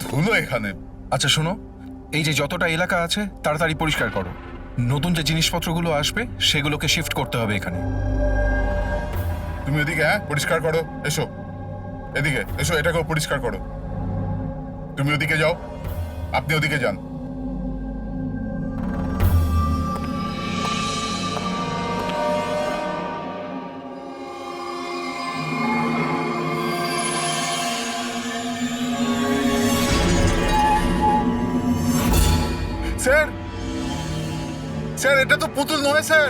ধুলো এখানে। আচ্ছা শোনো, এই যে যতটা এলাকা আছে তাড়াতাড়ি পরিষ্কার করো। নতুন যে জিনিসপত্রগুলো আসবে সেগুলোকে শিফট করতে হবে এখানে। তুমি এদিকে পরিষ্কার করো। এসো এদিকে, এসো, এটাকেও পরিষ্কার করো। তুমি ওদিকে যাও, আপনি ওদিকে যান। স্যার, স্যার, এটা তো পুতুল নয় স্যার।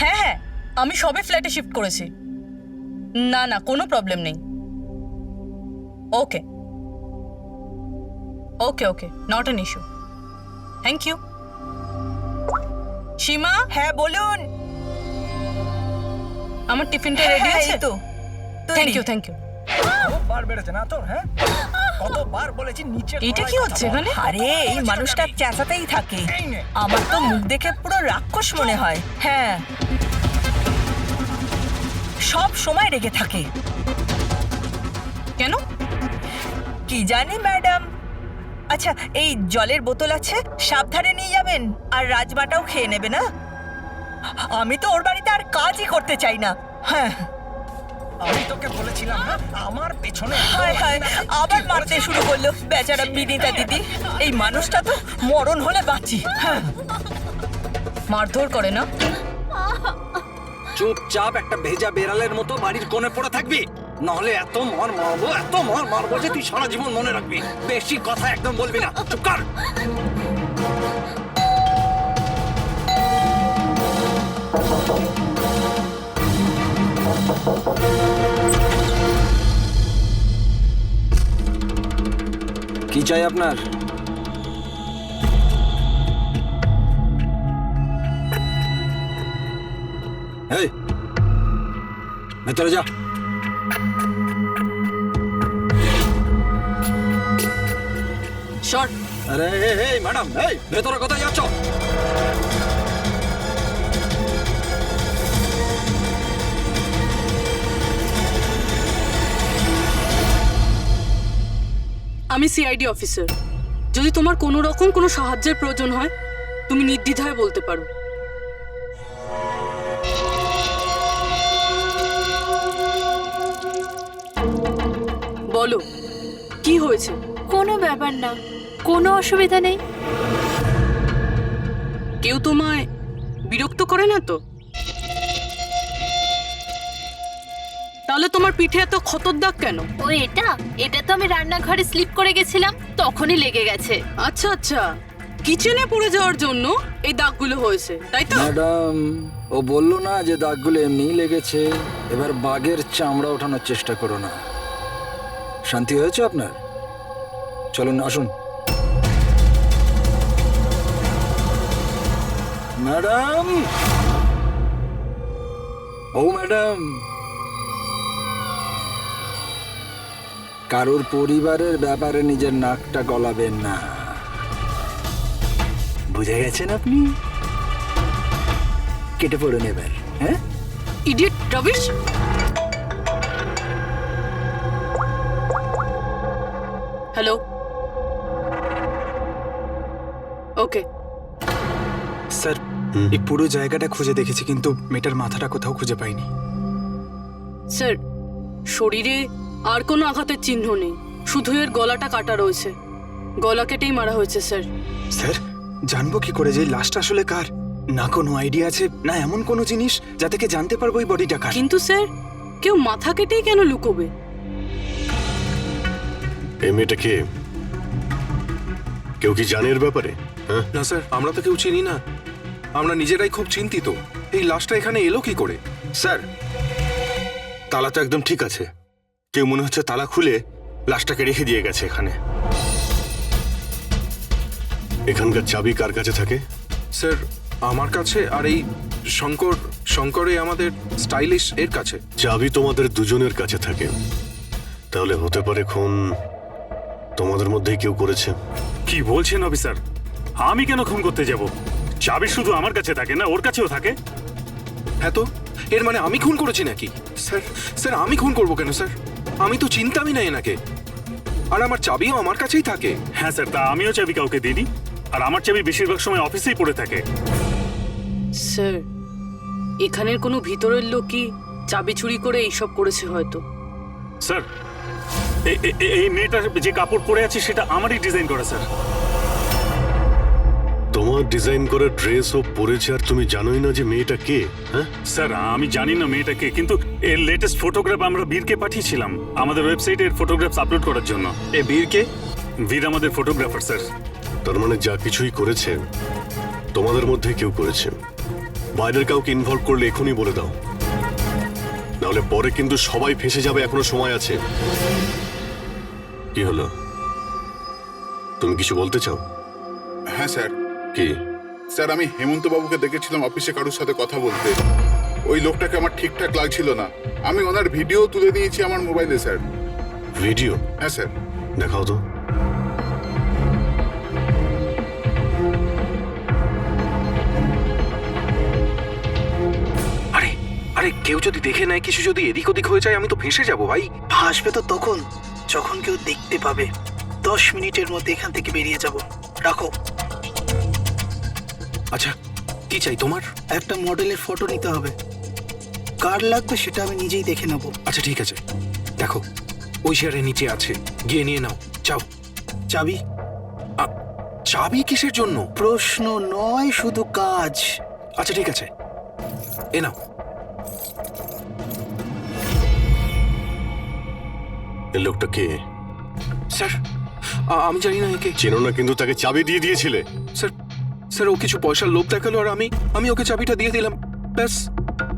হ্যাঁ হ্যাঁ, আমি সবে ফ্ল্যাটে শিফট করেছি। না না, কোনো প্রবলেম নেই। Okay okay okay, not an issue. Thank you. Seema, হ্যাঁ বলুন। আমার টিফিনটা রেডি আছে তো? Thank you thank you. বার বেড়েছে না তোর? হ্যাঁ, কতবার বলেছি নিচে। এটা কি হচ্ছে এখানে? আরে এই মানুষটা চেঁচাতেই থাকে। আমার তো মুখ দেখে পুরো রাক্ষস মনে হয়। হ্যাঁ, সব সময় রেগে থাকে। কেন? কি জানি ম্যাডাম। আচ্ছা, এই জলের বোতল আছে, সাবধানে নিয়ে যাবেন। আর রাজমাটাও খেয়ে নেবে না। আমি তো ওর বাড়িতে আর কাজই করতে চাই না। হ্যাঁ, আমি তোকে বলেছিলাম না আমার পেছনে। হায় হায়, আবার মারতে শুরু করলো বেচারা বিনীতা দিদি। এই মানুষটা তো মরণ হলে বাঁচি। হ্যাঁ, মারধর করে না? চুপচাপ একটা ভেজা বেড়ালের মতো বাড়ির কোণে পড়ে থাকবি, নাহলে এত মার মারবো যে তুই সারা জীবন মনে রাখবি। বেশি কথা একদম বলবি না, চুপ কর। কি চাই আপনার? এই, ভেতরে যা। শর্ট। আরে এই ম্যাডাম, এই ভেতরে কোথায় যাচ্ছ? আমি সিআইডি অফিসার। যদি তোমার কোনো রকম কোনো সাহায্যের প্রয়োজন হয় তুমি নির্দ্বিধায় বলতে পারো। বলো, কি হয়েছে? কোনো ব্যাপার না, কোনো অসুবিধা নেই। কেউ তোমায় বিরক্ত করে না তো? তাহলে তোমার পিঠে এত ক্ষতর দাগ কেন? ও এটা এটা তো আমি রান্নাঘরে স্লিপ করে গেছিলাম, তখনই লেগে গেছে। আচ্ছা আচ্ছা, কিচেনে পড়ে যাওয়ার জন্য এই দাগগুলো হয়েছে, তাই তো? ম্যাডাম, ও বললো না যে দাগগুলো এমনিই লেগেছে। এবার বাঘের চামড়া ওঠানোর চেষ্টা করো না। শান্তি হয়েছে আপনার? চলুন আসুন। ম্যাডাম, ও ম্যাডাম, কারোর পরিবারের ব্যাপারে নিজের নাকটা গলাবেন না, বুঝে গেছেন আপনি? কেটে পড়ুন এবার। হ্যাঁ, ইডিয়েট রবিশ। হ্যালো, ওকে। স্যার, এই পুরো জায়গাটা খুঁজে দেখেছি কিন্তু মেয়েটার মাথাটা কোথাও খুঁজে পাইনি। স্যার, শরীরে আর কোনো আঘাতের চিহ্ন নেই, শুধু এর গলাটা কাটা রয়েছে। গলা কেটেই মারা হয়েছে স্যার। স্যার, জানবো কি করে যে লাশটা আসলে কার? না কোনো আইডিয়া আছে, না এমন কোনো জিনিস যা থেকে জানতে পারবো এই বডিটা কার। কিন্তু স্যার, কেউ মাথা কেটেই কেন লুকোবে? এই মেয়েটা কে? কেউ কি জানে এর ব্যাপারে? হ্যাঁ না স্যার, আমরা তো কেউ চিনি না। আমরা নিজেরাই খুব চিন্তিত, এই লাশটা এখানে এলো কি করে। স্যার, তালা তো একদম ঠিক আছে। কেউ মনে হচ্ছে তালা খুলে লাশটাকে রেখে দিয়ে গেছে এখানে। এখানকার চাবি কার কাছে থাকে? স্যার, আমার কাছে। আর এই শঙ্কর শঙ্করে আমাদের স্টাইলিশ এর কাছে। চাবি তোমাদের দুজনের কাছে থাকে, তাহলে হতে পারে খুন তোমাদের মধ্যেই কেউ করেছে। কি বলছেন অফিসার? আমি কেন খুন করতে যাব? চাবি শুধু আমার কাছে থাকে না, ওর কাছেও থাকে। হ্যাঁ তো এর মানে আমি খুন করেছি নাকি? স্যার স্যার আমি খুন করবো কেন স্যার? আমি তো চিন্তামই না এনাকে, আর আমার চাবিও আমার কাছেই থাকে। হ্যাঁ স্যার, তা আমিও চাবি কাউকে দিইনি, আর আমার চাবি বেশিরভাগ সময় অফিসেই পড়ে থাকে। স্যার, এখানের কোনো ভিতরের লোকই চাবি চুরি করে এইসব করেছে হয়তো। স্যার, এই মেয়েটার যে কাপড় পরে আছে সেটা আমারই ডিজাইন করা স্যার। তোমার ডিজাইন করা ড্রেস ও পরেছে, আর তুমি জানোই না যে মেয়েটা কে? হ্যাঁ স্যার, আমি জানি না মেয়েটাকে, কিন্তু এর লেটেস্ট ফটোগ্রাফ আমরা বীরকে পাঠিয়েছিলাম আমাদের ওয়েবসাইটে এর ফটোগ্রাফস আপলোড করার জন্য। এ বীরকে? বীর আমাদের ফটোগ্রাফার স্যার। তার মানে যা কিছুই করেছে তোমাদের মধ্যে কেউ করেছে। বাইরের কাউকে ইনভলভ করলে এখনই বলে দাও, নাহলে পরে কিন্তু সবাই ফেঁসে যাবে। এখনো সময় আছে। কি হলো, তুমি কিছু বলতে চাও? হ্যাঁ স্যার। কি? স্যার, আমি হেমন্ত বাবুকে দেখেছিলাম অফিসে কারোর সাথে কথা বলতে। ওই লোকটাকে আমার ঠিকঠাক লাগছিল না। আমি ওনার ভিডিও তুলে নিয়েছি আমার মোবাইলে স্যার। ভিডিও? হ্যাঁ স্যার। দেখাও তো। আরে আরে কেউ যদি দেখে নেয়, কিছু যদি এদিক ওদিক হয়ে যায়, আমি তো ফেঁসে যাবো ভাই। আসবে তো তখন, যখন কেউ দেখতে পাবে। 10 মিনিটের মধ্যে এখান থেকে বেরিয়ে যাব। রাখো। আচ্ছা, কি চাই তোমার? একটা মডেলের ফটো নিতে হবে। কার লাগবে সেটা আমি নিজেই দেখে নেব। আচ্ছা ঠিক আছে, দেখো ওই চেয়ারের নিচে আছে, গিয়ে নিয়ে নাও। চাও চাবি? চাবি কিসের জন্য? প্রশ্ন নয়, শুধু কাজ। আচ্ছা ঠিক আছে, এ নাও। এই লোকটা কে? স্যার, আমি জানি না একে। চেনো না, কিন্তু তাকে চাবি দিয়ে দিয়েছিলে। স্যার স্যার, ও কিছু পয়সার লোভ দেখালো, আর আমি ওকে চাবিটা দিয়ে দিলাম, ব্যাস।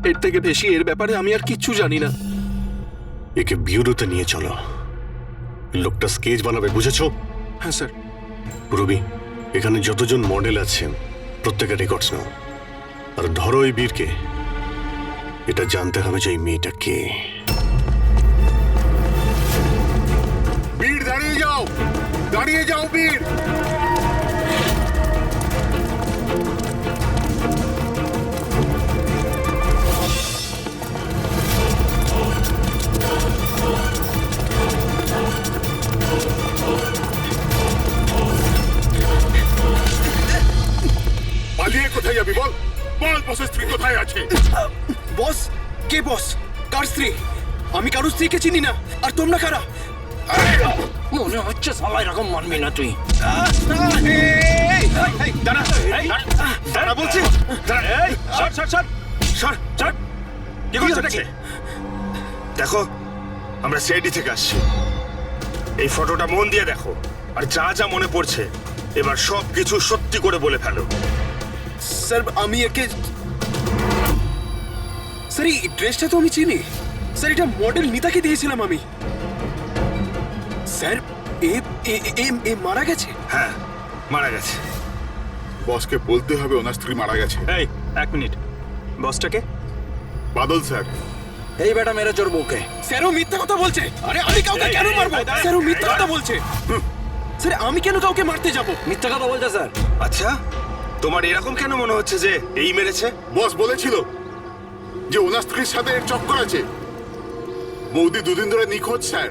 এর থেকে বেশি এর ব্যাপারে আমি আর কিচ্ছু জানি না। একে বিউরোতে নিয়ে চলো। লোকটা স্কেচ বানাবে, বুঝেছো? হ্যাঁ স্যার। রবি, এখানে যতজন মডেল আছেন প্রত্যেকের রেকর্ডস নাও, আর ধরো এই বীরকে। এটা জানতে হবে যে এই মেয়েটা কে। বীর, দাঁড়িয়ে যাও, দাঁড়িয়ে যাও বীর। পালিয়ে কোথায় যাবি বল? বল, বসের স্ত্রী কোথায় আছে? বস? কে বস? কার স্ত্রী? আমি কারোর স্ত্রীকে চিনি না। আর তোমরা কারা? মনে হচ্ছে সবাই এরকম মানবি না তুই। দাঁড়া বলছি। দেখো, আমরা সিআইডি থেকে আসছি। এই ফটোটা মন দিয়ে দেখো, আর যা যা মনে পড়ছে এবার সব কিছু সত্যি করে বলে ফেলো। স্যার, আমি একে... স্যার, এই ড্রেসটা তো আমি চিনি। স্যার, এটা মডেল নিতাকে দিয়েছিলাম আমি। স্যার, এ মারা গেছে? হ্যাঁ, মারা গেছে। বসকে বলতে হবে ওনার স্ত্রী মারা গেছে। এই, 1 মিনিট। বসটাকে? বাদল স্যার। এই বেটা মেরে চোর বউকে। স্যার, ও মিথ্যা কথা বলছে। আরে আমি কাউকে কেন মারবো? স্যার, ও মিথ্যা কথা বলছে। স্যার, আমি কেন কাউকে মারতে যাব? মিথ্যা কথা বলছে স্যার। আচ্ছা, তোমার এরকম কেন মনে হচ্ছে যে এই মেরেছে? বস বলেছিল যে ওনার স্ত্রীর সাথে এর চক্কর আছে। বৌদি 2 দিন ধরে নিখোঁজ স্যার,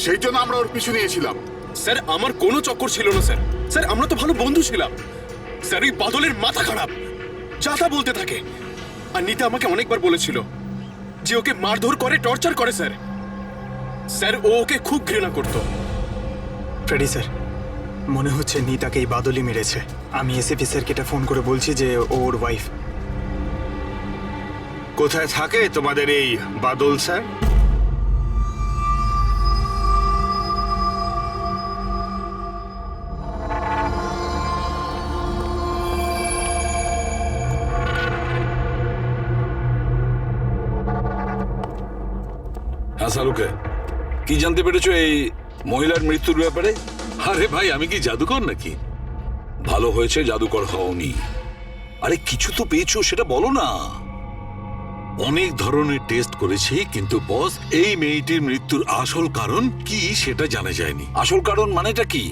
সেই জন্য আমরা ওর পিছু নিয়েছিলাম। স্যার, আমার কোনো চক্কর ছিল না স্যার। স্যার, আমরা তো ভালো বন্ধু ছিলাম। স্যার, এই বাদলের মাথা খারাপ, যা তা বলতে থাকে। আর নিতা আমাকে অনেকবার বলেছিল যে ওকে মারধর করে, টর্চার করে। স্যার স্যার ও ওকে খুব ঘৃণা করত। ফ্রেডি স্যার, মনে হচ্ছে নিতাকে এই বাদলই মেরেছে। আমি এসএপি স্যারকে এটা ফোন করে বলছি যে ওর ওয়াইফ। কোথায় থাকে তোমাদের এই বাদল স্যার? হ্যাঁ শাহরুখে, কি জানতে পেরেছো এই মহিলার মৃত্যুর ব্যাপারে? আরে ভাই, আমি কি জাদুকর নাকি? ভালো হয়েছে জাদুকর হওনি। আরে কিছু তো পেয়েছো, সেটা বলো না। অনেক ধরনের টেস্ট করেছি, কিন্তু বস এই মেয়েটির মৃত্যুর আসল কারণ কি সেটা জানা যায়নি। আসল কারণ মানেটা কি?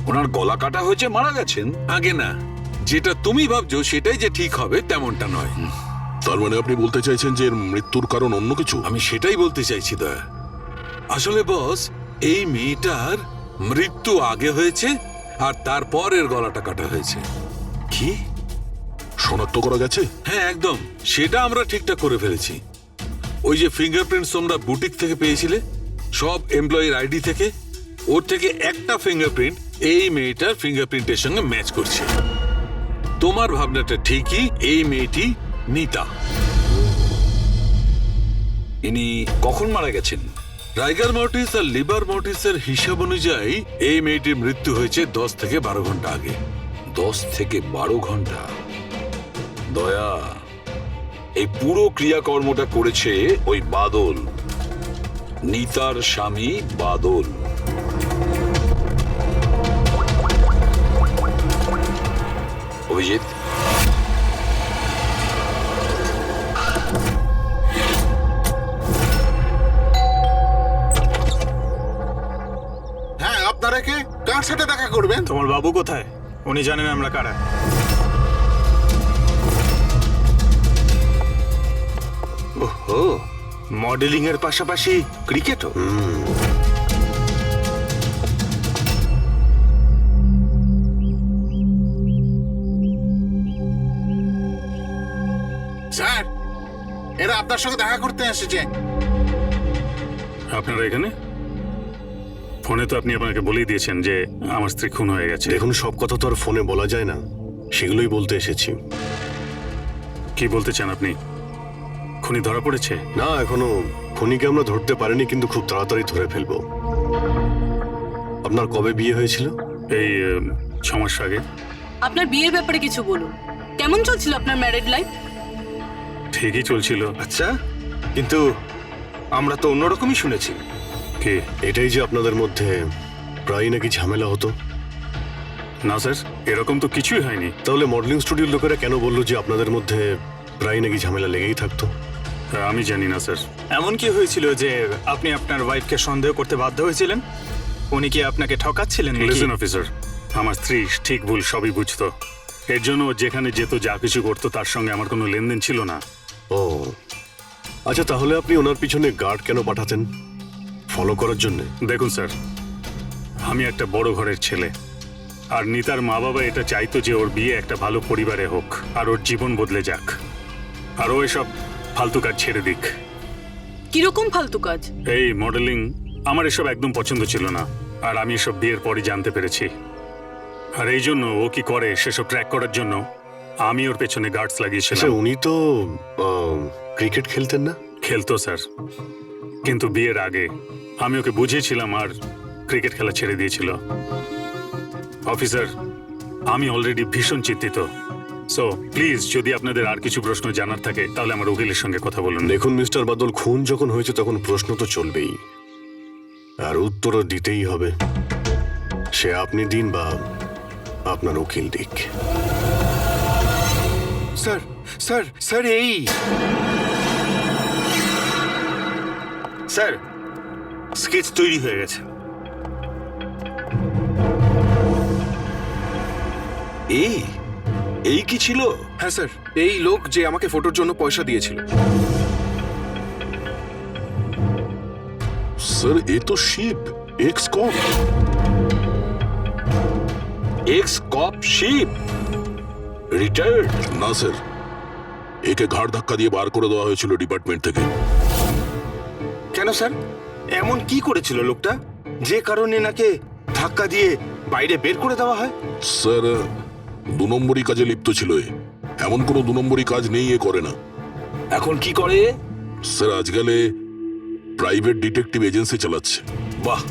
ওনার গলা কাটা হয়েছে, মারা গেছেন? আগে না, যেটা তুমি ভাবছো সেটাই যে ঠিক হবে তেমনটা নয়। তার মানে আপনি বলতে চাইছেন যে এর মৃত্যুর কারণ অন্য কিছু? আমি সেটাই বলতে চাইছি দয়া। আসলে বস, এই মেয়েটার মৃত্যু আগে হয়েছে আর তারপর এর গলাটা কাটা হয়েছে। কি শনাক্ত করা গেছে? হ্যাঁ একদম, সেটা আমরা ঠিকঠাক করে ফেলেছি। ওই যে ফিঙ্গারপ্রিন্টস তোমরা বুটিক থেকে পেয়েছিলে, সব এমপ্লয়ির আইডি থেকে, ওর থেকে একটা ফিঙ্গারপ্রিন্ট এই মেয়েটার ফিঙ্গারপ্রিন্টের সঙ্গে ম্যাচ করছে। তোমার ভাবনাটা ঠিকই, এই মেয়েটি নিতা। ইনি কখন মারা গেছেন? রাইগার মর্টিস আর লিভার মর্টিসের হিসাব অনুযায়ী এই মেয়েটির মৃত্যু হয়েছে 10 থেকে 12 ঘন্টা আগে। 10 থেকে 12 ঘন্টা? দয়া, এই পুরো ক্রিয়াকর্মটা করেছে ওই বাদল, নিতার স্বামী বাদল। অভিজিৎ, হ্যাঁ, আপনারা কে? কার সাথে দেখা করবেন? তোমার বাবু কোথায়? উনি জানেন আমরা কারা। ওহো, মডেলিং এর পাশাপাশি ক্রিকেটও। স্যার, এরা আপনার সঙ্গে দেখা করতে এসেছে। আপনারা এখানে? ফোনে তো আপনি আপনাকে বলেই দিয়েছেন যে আমার স্ত্রী খুন হয়ে গেছে। দেখুন, সব কথা তো আর ফোনে বলা যায় না, সেগুলোই বলতে এসেছি। কি বলতে চান আপনি? খুনি ধরা পড়েছে? না, এখনো খুনিকে আমরা ধরতে পারিনি, কিন্তু খুব তাড়াতাড়ি ধরে ফেলবো। আপনার কবে বিয়ে হয়েছিল? এই 6 মাস আগে। আপনার বিয়ের ব্যাপারে কিছু বলুন। কেমন চলছিল আপনার ম্যারেড লাইফ? ঠিকই চলছিল। আচ্ছা, কিন্তু আমরা তো অন্যরকমই শুনেছি। কি? এটাই যে আপনাদের মধ্যে প্রায় নাকি ঝামেলা হতো? না স্যার, এরকম তো কিছুই হয়নি। তাহলে মডেলিং স্টুডিওর লোকেরা কেন বললো যে আপনাদের মধ্যে প্রায় নাকি ঝামেলা লেগেই থাকতো? আমি জানি না স্যার। এমন কি হয়েছিল যে আপনি আপনার ওয়াইফকে সন্দেহ করতে বাধ্য হয়েছিলেন? উনি কি আপনাকে ঠকাচ্ছিলেন নাকি? লিসেন অফিসার, আমার স্ত্রী ঠিক ভুল সবই বুঝতো। এর জন্য ও যেখানে যেত, যা কিছু করতো, তার সঙ্গে আমার কোনো লেনদেন ছিল না। ও আচ্ছা, তাহলে আপনি ওনার পিছনে গার্ড কেন পাঠাতেন? ফলো করার জন্য? দেখুন স্যার, আমি একটা বড় ঘরের ছেলে, আর নিতার মা বাবা এটা চাইতো যে ওর বিয়ে একটা ভালো পরিবারে হোক আর ওর জীবন বদলে যাক, আর ও এসব ফালতু কাজ ছেড়ে দিক। কিরকম ফালতু কাজ? এই মডেলিং আমার এসব একদম পছন্দ ছিল না, আর আমি এসব বিয়ের পরই জানতে পেরেছি। আর এই জন্য ও কি করে সেসব ট্র্যাক করার জন্য আমি ওর পেছনে গার্ডস লাগিয়েছিলাম। উনি তো ক্রিকেট খেলতেন না? খেলতো স্যার, কিন্তু বিয়ের আগে আমি ওকে বুঝিয়েছিলাম আর ক্রিকেট খেলা ছেড়ে দিয়েছিল। অফিসার, আমি অলরেডি ভীষণ চিন্তিত। সো প্লিজ, যদি আপনাদের আর কিছু প্রশ্ন জানার থাকে তাহলে আমার উকিলের সঙ্গে কথা বলুন। দেখুন মিস্টার বাদল, খুন যখন হয়েছে তখন প্রশ্ন তো চলবেই, আর উত্তরও দিতেই হবে। সে আপনি দিন বা আপনার উকিল দিক। স্যার স্যার স্যার এই স্যার, স্কেচ তৈরি হয়ে গেছে। এই কি ছিল? হ্যাঁ স্যার, এই লোক যে আমাকে ফটোর জন্য পয়সা দিয়েছিল। স্যার, এ তো শিপ, এক্স কপ। এক্স কপ শিপ রিটায়ার্ড? না স্যার, একে ঘাড় ধাক্কা দিয়ে বার করে দেওয়া হয়েছিল ডিপার্টমেন্ট থেকে। কেন স্যার, এমন কি করেছিল লোকটা যে কারণে নাকি ধাক্কা দিয়ে বাইরে বের করে দেওয়া হয়? স্যার, 2 নম্বরই কাজে লিপ্ত ছিল এ। এমন কোনো 2 নম্বরই কাজ নেই এ করে না। এখন কি করে? স্যার, আজকাল প্রাইভেট ডিটেকটিভ এজেন্সি চালাচ্ছে। বাহ!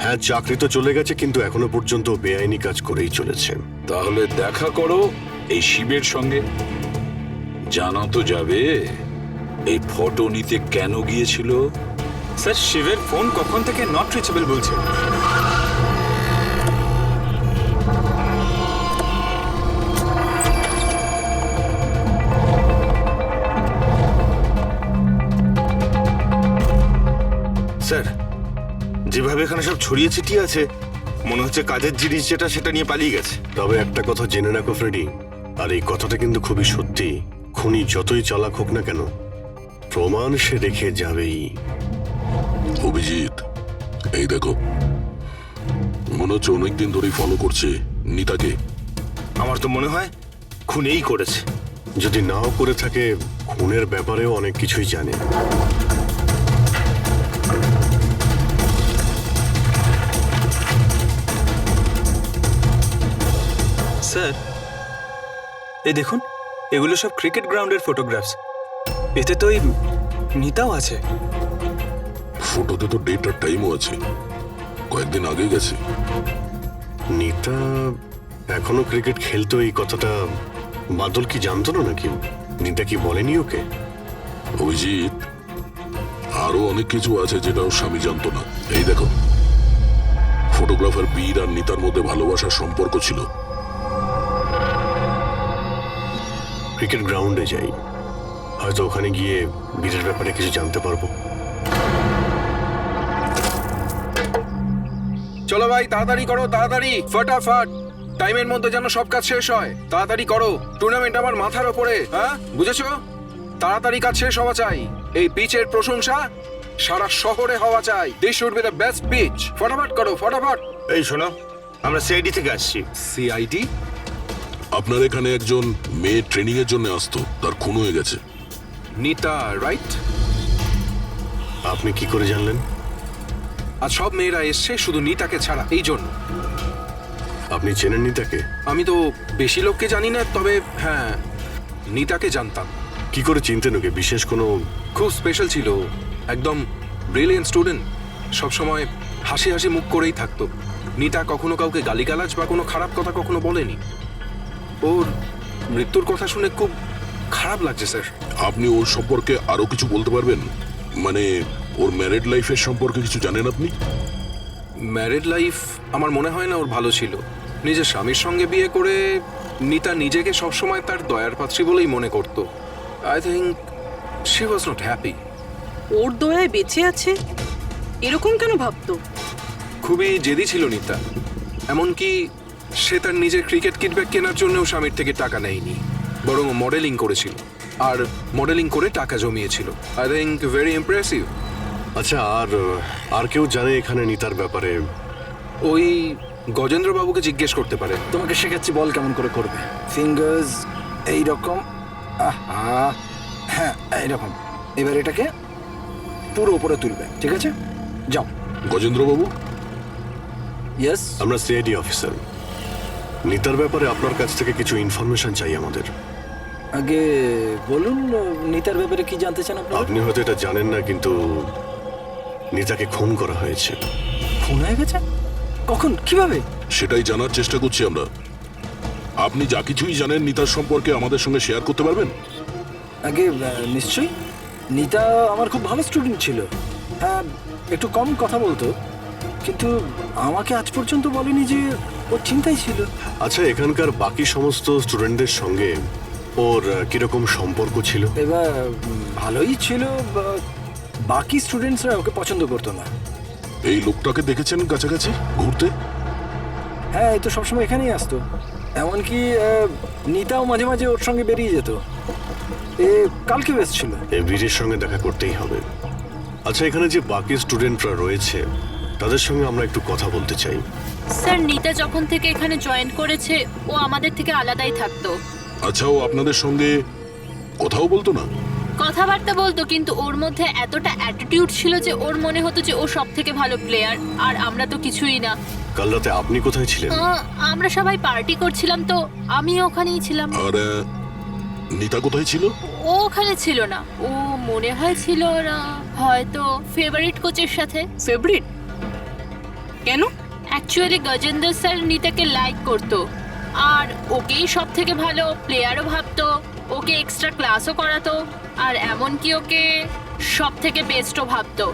হ্যাঁ, চাকরি তো চলে গেছে, কিন্তু এখনো পর্যন্ত বেআইনি কাজ করেই চলেছে। তাহলে দেখা করো এই শিবের সঙ্গে, জানা তো যাবে এই ফটো নিতে কেন গিয়েছিল। স্যার, শিবের ফোন কখন থেকে নট রিচেবল বলছে। যেভাবে এখানে সব ছড়িয়ে ছিটিয়ে আছে মনে হচ্ছে কাজের জিনিস যেটা সেটা নিয়ে পালিয়ে গেছে। তবে একটা কথা জেনে রাখো ফ্রেডি, আর এই কথাটা কিন্তু খুবই সত্যি, খুনি যতই চালাক হোক না কেন প্রমাণ সে রেখে যাবেই। অভিজিৎ, এই দেখো, মনে হচ্ছে অনেকদিন ধরেই ফলো করছে নিতাকে। আমার তো মনে হয় খুনেই করেছে। যদি নাও করে থাকে খুনের ব্যাপারেও অনেক কিছুই জানে। স্যার এই দেখুন, এগুলো সব ক্রিকেট গ্রাউন্ডের ফটোগ্রাফস। এতে তো এই নিতাও আছে। ফটোতে তো ডেট আর টাইমও আছে, কয়েকদিন আগে গেছে। নিতা এখনো ক্রিকেট খেলতো, এই কথাটা বাদল কি জানতো না নাকি? নিতা কি বলেনি ওকে? অভিজিৎ, আরো অনেক কিছু আছে যেটা ওর স্বামী জানতো না। এই দেখো, ফটোগ্রাফার বীর আর নিতার মধ্যে ভালোবাসার সম্পর্ক ছিল। ক্রিকেট গ্রাউন্ডে যাই, হয়তো ওখানে গিয়ে বীরের ব্যাপারে কিছু জানতে পারবো। চলো ভাই, তাড়াতাড়ি করো, তাড়াতাড়ি, ফটাফট। টাইমের মধ্যে যেন সব কাজ শেষ হয়। তাড়াতাড়ি করো, টুর্নামেন্ট আমার মাথার ওপরে, হ্যাঁ বুঝেছো? তাড়াতাড়ি কাজ শেষ হওয়া চাই। এই পিচের প্রশংসা সারা শহরে হওয়া চাই। This should be the best pitch. ফটাফট করো, ফটাফট। এই শোনো, আমরা সিআইডি থেকে আসছি। সিআইডি? আপনার এখানে একজন মেয়ে ট্রেনিং এর জন্য আসতো, তার খুন হয়ে গেছে। নিতা, রাইট? আপনি কি করে জানলেন? আর সব মেয়েরা এসছে শুধু নিতাকে ছাড়া, এই জন্য। আপনি চেনেন নিতাকে? আমি তো বেশি লোককে জানি না, তবে হ্যাঁ নিতাকে জানতাম। কি করে চিনতেন ওকে? বিশেষ কোনো? খুব স্পেশাল ছিল, একদম ব্রিলিয়েন্ট স্টুডেন্ট, সবসময় হাসি হাসি মুখ করেই থাকতো। নিতা কখনো কাউকে গালিগালাজ বা কোনো খারাপ কথা কখনো বলেনি। ওর মৃত্যুর কথা শুনে খুব খারাপ লাগছে স্যার। আপনি ওর সম্পর্কে আরো কিছু বলতে পারবেন? মানে ওর ম্যারিড লাইফের সম্পর্কে কিছু জানেন আপনি? ম্যারিড লাইফ আমার মনে হয় না ওর ভালো ছিল। নিজের স্বামীর সঙ্গে বিয়ে করে নিতা নিজেকে সবসময় তার দয়ার পাত্রী বলেই মনে করত। I think she was not happy. ওর দয়ায় বেঁচে আছে এরকম কেন ভাবতো? খুবই জেদি ছিল নিতা, এমনকি সে তার নিজের ক্রিকেট কিট ব্যাগ কেনার জন্যও স্বামীর থেকে টাকা নেয়নি, বরং মডেলিং করেছিল আর মডেলিং করে টাকা জমিয়েছিল। I think very impressive. আচ্ছা, আর কেউ জানে এখানে নিতার ব্যাপারে? ওই গজেন্দ্র বাবুকে জিজ্ঞেস করতে পারে। তোমাকে শেখাচ্ছি, বল কেমন করে করবে। ফিঙ্গার্স এইরকম, হ্যাঁ এইরকম। এবার এটাকে পুরো উপরে তুলবে, ঠিক আছে? যাও। গজেন্দ্র বাবু? ইয়েস, আমরা সিআইডি অফিসার। নিতার ব্যাপারে আপনার কাছ থেকে কিছু ইনফরমেশন চাই আমাদের। আগে বলুন, নিতার ব্যাপারে কি জানতে চান আপনি? আপনি হয়তো এটা জানেন না, কিন্তু নিতাকে খুন করা হয়েছে। খুন হয়ে গেছে? কখন, কিভাবে? সেটাই জানার চেষ্টা করছি আমরা। আপনি যা কিছুই জানেন নিতার সম্পর্কে আমাদের সঙ্গে শেয়ার করতে পারবেন? আগে নিশ্চয়ই। নিতা আমার খুব ভালো স্টুডেন্ট ছিল। হ্যাঁ, একটু কম কথা বলতো, কিন্তু আমাকে আজ পর্যন্ত বলেনি যে ও চিন্তায় ছিল। আচ্ছা, এখানকার বাকি সমস্ত স্টুডেন্টদের সঙ্গে ওর কিরকম সম্পর্ক ছিল? এবার ভালোই ছিল, বাকি স্টুডেন্টসরা ওকে পছন্দ করতো না। এই লোকটাকে দেখেছেন কাছাকাছি ঘুরতে? হ্যাঁ, এই তো সবসময় এখানেই আসতো। এমনকি নিতাও মাঝে মাঝে ওর সঙ্গে বেরিয়ে যেত। এ কালকেও এসেছিল। এই বীরের সঙ্গে দেখা করতেই হবে। আচ্ছা, এখানে যে বাকি স্টুডেন্টরা রয়েছে তাদের সঙ্গে আমরা একটু কথা বলতে চাই। স্যার, নিতা যখন থেকে এখানে জয়েন করেছে ও আমাদের থেকে আলাদাই থাকতো। আচ্ছা, ও আপনাদের সঙ্গে কথাও বলতো না? কথাবার্তা বলতো, কিন্তু ওর মধ্যে এতটা অ্যাটিটিউড ছিল যে ওর মনে হতো যে ও সব থেকে ভালো প্লেয়ার, আর আমরা তো কিছুই না। কাল রাতে আপনি কোথায় ছিলেন? আমরা সবাই পার্টি করছিলাম, তো আমি ওখানেই ছিলাম। আর নিতা কোথায় ছিল? ও ওখানে ছিল না, ও মনে হয় ছিল না, হয়তো ফেভারিট কোচের সাথে। ফেভারিট? কেন? অ্যাকচুয়ালি গজেন্দ্র স্যার নিতাকে লাইক করতো, আর ওকেই সব থেকে ভালো প্লেয়ারও ভাবতো, ওকে এক্সট্রা ক্লাসও করাতো, আর এমনকি ওকে সব থেকে বেস্টও ভাবতো।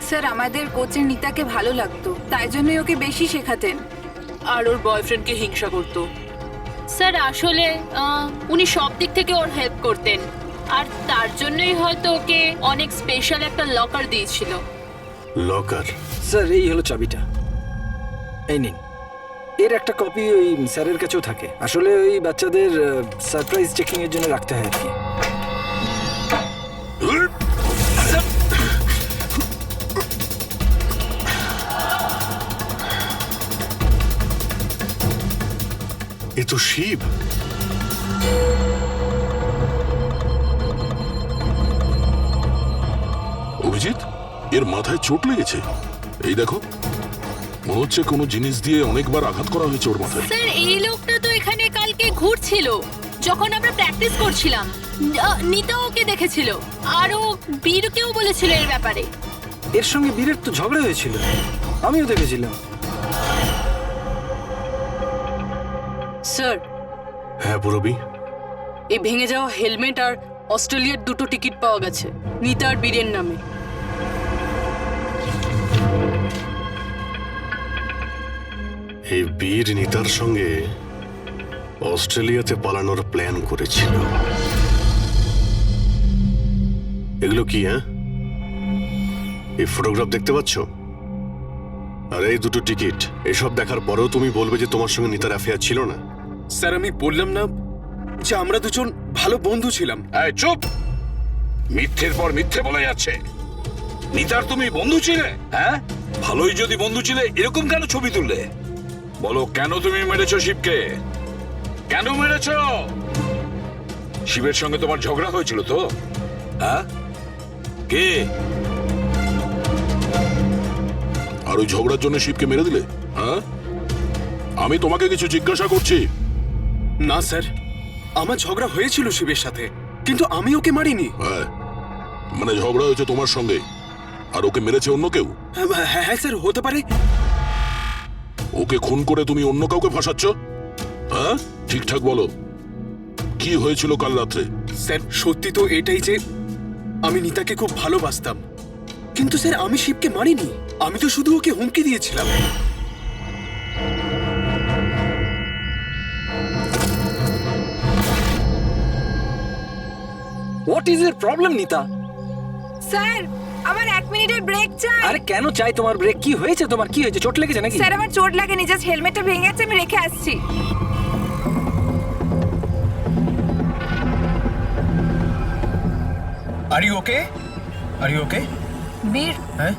স্যার, আমাদের কোচের নিতাকে ভালো লাগতো, তাই জন্যই ওকে বেশি শেখাতেন। আর ওর বয়ফ্রেন্ডকে হিংসা করতো। স্যার, আসলে উনি সব দিক থেকে ওর হেল্প করতেন, আর তার জন্যই হয়তো ওকে অনেক স্পেশাল একটা লকার দিয়েছিল। লকার। স্যার এই হলো চাবিটা, এই নিন। এর একটা কপি ওই স্যারের কাছেও থাকে। আসলে ওই বাচ্চাদের সারপ্রাইজ চেকিং এর জন্য রাখতে হয় আর কি। এ তো শিব। অভিজিৎ, এর মাথায় চোট লেগেছে। এই দেখো, মনে হচ্ছে কোনো জিনিস দিয়ে অনেকবার আঘাত করা হয়েছে ওর মাথায়। স্যার এই লোকটা তো এখানে কালকে ঘুরছিল যখন আমরা প্র্যাকটিস করছিলাম। নিতা ওকে দেখেছিল আর ও বীরকেও বলেছিল এর ব্যাপারে। এর সঙ্গে বীরের তো ঝগড়া হয়েছিল, আমিও দেখেছিলাম। স্যার, হ্যাঁ পুরবি, এই ভেঙে যাওয়া হেলমেট আর অস্ট্রেলিয়ার 2টো টিকিট পাওয়া গেছে নিতা আর বীরের নামে। এই বীর নিতার সঙ্গে অস্ট্রেলিয়াতে পালানোর প্ল্যান করেছিল। এগুলো কি? হ্যাঁ, এই ফটোগ্রাফ দেখতে পাচ্ছ আর এই 2টো টিকিট, এসব দেখার পরেও তুমি বলবে যে তোমার সঙ্গে নিতার অ্যাফেয়ার ছিল না? স্যার আমি বললাম না যে আমরা দুজন ভালো বন্ধু ছিলাম? এই চুপ! মিথ্যের পর মিথ্যে বলে যাচ্ছে। নিতার তুমি বন্ধু ছিলে? হ্যাঁ, ভালোই যদি বন্ধু ছিলে এরকম কেন ছবি তুললে? বলো, কেন তুমি মেরেছো শিবকে? কেন মেরেছো? শিবের সঙ্গে তোমার ঝগড়া হয়েছিল তো? হ্যাঁ, কে? আর ওই ঝগড়ার জন্য শিবকে মেরে দিলে? হ্যাঁ, আমি তোমাকে কিছু জিজ্ঞাসা করছি। না স্যার, আমার ঝগড়া হয়েছিল শিবের সাথে, কিন্তু আমি ওকে মারিনি। হ্যাঁ, মানে ঝগড়া হয়েছে তোমার সঙ্গে আর ওকে মেরেছে অন্য কেউ? হ্যাঁ স্যার, হতে পারে। ওকে খুন করে তুমি অন্য কাউকে ফাঁসাচ্ছ? হ্যাঁ, ঠিকঠাক বলো, কি হয়েছিল কাল রাত্রে? স্যার সত্যি তো এটাই যে আমি নিতাকে খুব ভালোবাসতাম, কিন্তু স্যার আমি শিবকে মারিনি। আমি তো শুধু ওকে হুমকি দিয়েছিলাম। হোয়াট ইজ এর প্রবলেম নিতা? স্যার আমার 1 মিনিটের ব্রেক চাই। আরে কেন চাই তোমার ব্রেক? কি হয়েছে তোমার? কি হয়েছে? চোট লেগেছে নাকি? স্যার আমার চোট লাগেনি, জাস্ট হেলমেটটা ভেঙে গেছে, আমি রেখে আসছি। Are you okay? Are you okay? Bir, হ্যাঁ,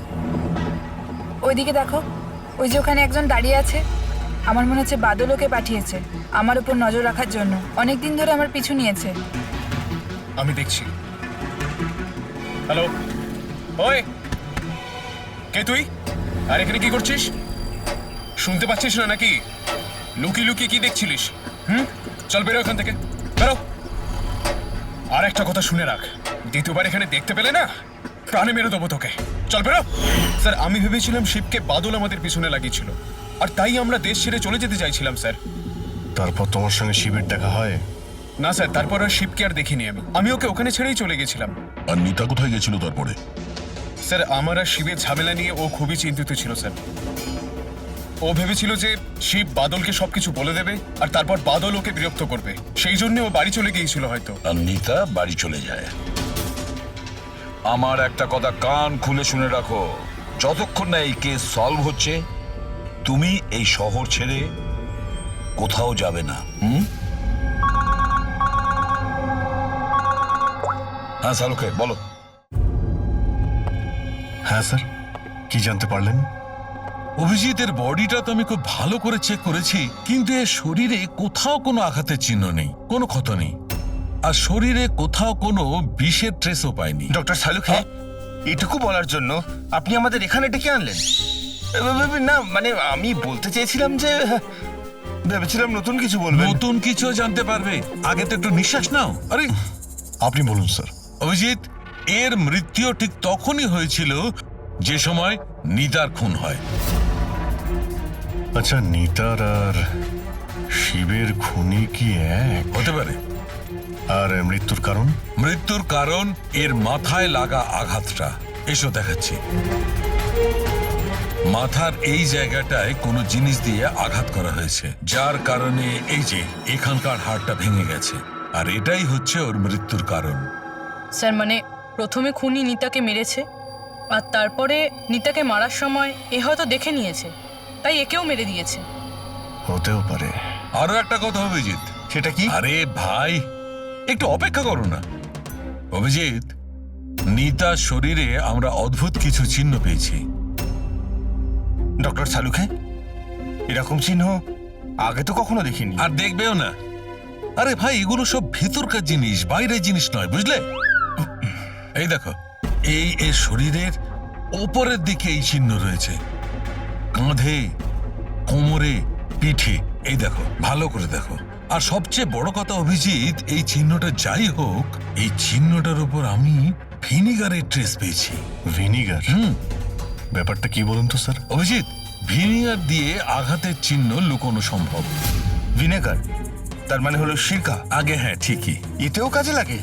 ওইদিকে দেখো, ওই যে ওখানে একজন দাঁড়িয়ে আছে। আমার মনে হচ্ছে বাদল ওকে পাঠিয়েছে আমার উপর নজর রাখার জন্য। অনেকদিন ধরে আমার পিছু নিয়েছে। আমি দেখছি। হ্যালো, ওই কে তুই? আর এখানে কি করছিস? শুনতে পাচ্ছিস না নাকি? লুকিয়ে লুকিয়ে কি দেখছিলিস? চল বেরো এখান থেকে, বেরো। আর একটা কথা শুনে রাখ, দ্বিতীয়বার এখানে দেখতে পেলে না প্রাণে মেরে দেবো তোকে। চল বেরো। স্যার আমি ভেবেছিলাম শিবকে বাদল আমাদের পিছনে লাগিয়েছিল, আর তাই আমরা দেশ ছেড়ে চলে যেতে চাইছিলাম স্যার। তারপর তোমার সঙ্গে শিবের দেখা হয়? না স্যার, তারপর আর শিবকে আর দেখিনি আমি ওকে ওখানে ছেড়েই চলে গেছিলাম। আর নিতা কোথায় গেছিল তারপরে? স্যার আমার আর শিবের ঝামেলা নিয়ে ও খুবই চিন্তিত ছিল স্যার। ও ভেবেছিল যে শিব বাদলকে সবকিছু বলে দেবে আর তারপর বাদল ওকে বিরক্ত করবে, সেই জন্য ও বাড়ি চলে গিয়েছিল হয়তো। আর নিতা বাড়ি চলে যায়। আমার একটা কথা কান খুলে শুনে রাখো, যতক্ষণ না এই কেস সলভ হচ্ছে তুমি এই শহর ছেড়ে কোথাও যাবে না। হ্যাঁ শাহরুখে বলো। হ্যাঁ স্যার, কি জানতে পারলেন? অভিজিতের বডিটা তো আমি খুব ভালো করে চেক করেছি, কিন্তু এর শরীরে কোথাও কোনো আঘাতের চিহ্ন নেই, কোনো ক্ষত নেই, আর শরীরে কোথাও কোনো বিষের ট্রেসও পাইনি। ডক্টর শালুখে, এটুকু বলার জন্য আপনি আমাদের এখানে ডেকে আনলেন? না মানে আমি বলতে চেয়েছিলাম যে ভেবেছিলাম নতুন কিছু বলবেন। নতুন কিছু জানতে পারবে, আগে তো একটু নিঃশ্বাস নাও। আরে আপনি বলুন স্যার। অভিজিৎ, এর মৃত্যু ঠিক তখনই হয়েছিল যে সময় নিতার খুন হয়। আচ্ছা, নিতার আর শিবের খুনি কি এক হতে পারে? আর মৃত্যুর কারণ? মৃত্যুর কারণ এর মাথায় লাগা আঘাতটা। এসো দেখাচ্ছি। মাথার এই জায়গাটায় কোনো জিনিস দিয়ে আঘাত করা হয়েছে, যার কারণে এই যে এখানকার হাড়টা ভেঙে গেছে, আর এটাই হচ্ছে ওর মৃত্যুর কারণ। স্যার মানে প্রথমে খুনি নিতাকে মেরেছে, আর তারপরে নিতাকে মারার সময় এ হয়তো দেখে নিয়েছে, তাই একেও মেরে দিয়েছে। হতেও পারে। আরো একটা কথা অভিজিৎ। সেটা কি? আরে ভাই, একটু অপেক্ষা করো না। অভিজিৎ, নিতার শরীরে আমরা অদ্ভুত কিছু চিহ্ন পেয়েছি। ডক্টর সালুখে, এরকম চিহ্ন আগে তো কখনো দেখিনি। আর দেখবেও না। আরে ভাই, এগুলো সব ভিতরকার জিনিস, বাইরের জিনিস নয়, বুঝলে? এই দেখো, এই এর শরীরের ওপরের দিকে এই চিহ্ন রয়েছে, কাঁধে, কোমরে, পিঠে। এই দেখো, ভালো করে দেখো। আর সবচেয়ে বড় কথা অভিজিৎ, এই চিহ্নটা যাই হোক, এই চিহ্নটার উপর আমি ভিনিগারের ট্রেস পেয়েছি। ভিনিগার? ব্যাপারটা কি বলুন তো স্যার। অভিজিৎ, ভিনিগার দিয়ে আঘাতের চিহ্ন লুকোনো সম্ভব। ভিনেগার তার মানে হলো সিরকা? আগে হ্যাঁ, ঠিকই। এতেও কাজে লাগে?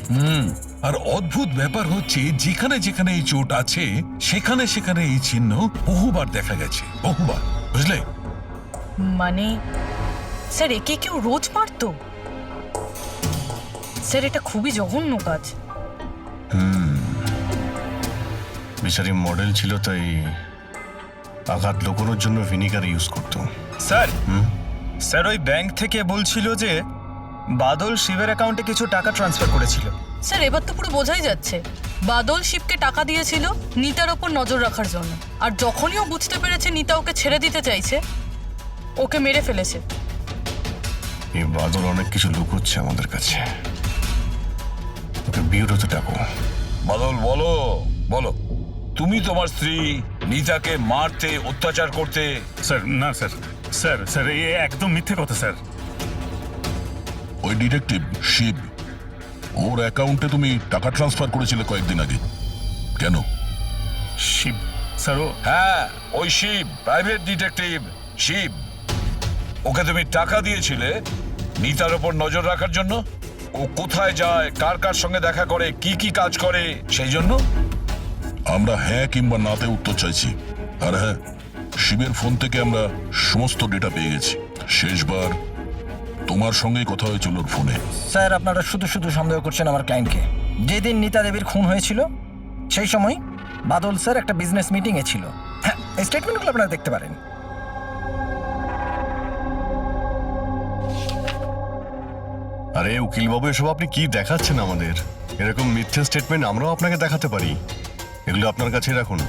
আর অদ্ভুত ব্যাপার হচ্ছে, যেখানে যেখানে এই চোট আছে সেখানে সেখানে এই চিহ্ন বহুবার দেখা গেছে, বহুবার, বুঝলে? মানে স্যার, একে কেউ রোজ মারতো? স্যার, এটা খুবই জঘন্য কাজ। বেচারি মডেল ছিল, তাই আঘাত লুকোনোর জন্য ভিনিগার ইউজ করতো। স্যার, স্যার ওই ব্যাংক থেকে বলছিল যে বাদল শিবের অ্যাকাউন্টে কিছু টাকা ট্রান্সফার করেছিল। স্যার, এবার তো পুরো বোঝাই যাচ্ছে বাদল শিবকে টাকা দিয়েছিল নিতার ওপর নজর রাখার জন্য, আর যখনই ও বুঝতে পেরেছে নিতা ওকে ছেড়ে দিতে চাইছে, ওকে মেরে ফেলেছে। এই বাদল অনেক কিছু লুকোচ্ছে আমাদের কাছে। ওকে বিউরোতে ডাকো। বাদল, বলো বলো, তুমি তোমার স্ত্রী নিতাকে মারতে, অত্যাচার করতে? স্যার না স্যার, স্যার স্যার এই একদম মিথ্যে কথা স্যার। ওই ডিটেকটিভ শিব, ওর অ্যাকাউন্টে তুমি টাকা ট্রান্সফার করেছিলে কয়েকদিন আগে, কেন? শিব স্যার? হ্যাঁ, ওই শিব, প্রাইভেট ডিটেকটিভ শিব। ওকে তুমি টাকা দিয়েছিলে নিতার ওপর নজর রাখার জন্য? ও কোথায় যায়, কার কার সঙ্গে দেখা করে, কি কি কাজ করে, সেই জন্য? আমরা হ্যাঁ কিংবা নাতে উত্তর চাইছি। আর হ্যাঁ, শিবের ফোন থেকে আমরা সমস্ত ডেটা পেয়ে গেছি। শেষবার তোমার সঙ্গেই কথা হয়েছিল ওর ফোনে। স্যার, আপনারা শুধু শুধু সন্দেহ করছেন আমার ক্লায়েন্টকে। যেদিন নিতা দেবীর খুন হয়েছিল সেই সময় বাদল স্যার একটা বিজনেস মিটিংয়ে ছিল। হ্যাঁ, এই স্টেটমেন্টগুলো আপনারা দেখতে পারেন। আরে উকিলবাবু, এসব আপনি কি দেখাচ্ছেন আমাদের? এরকম মিথ্যে স্টেটমেন্ট আমরাও আপনাকে দেখাতে পারি। এগুলো আপনার কাছে রাখুন।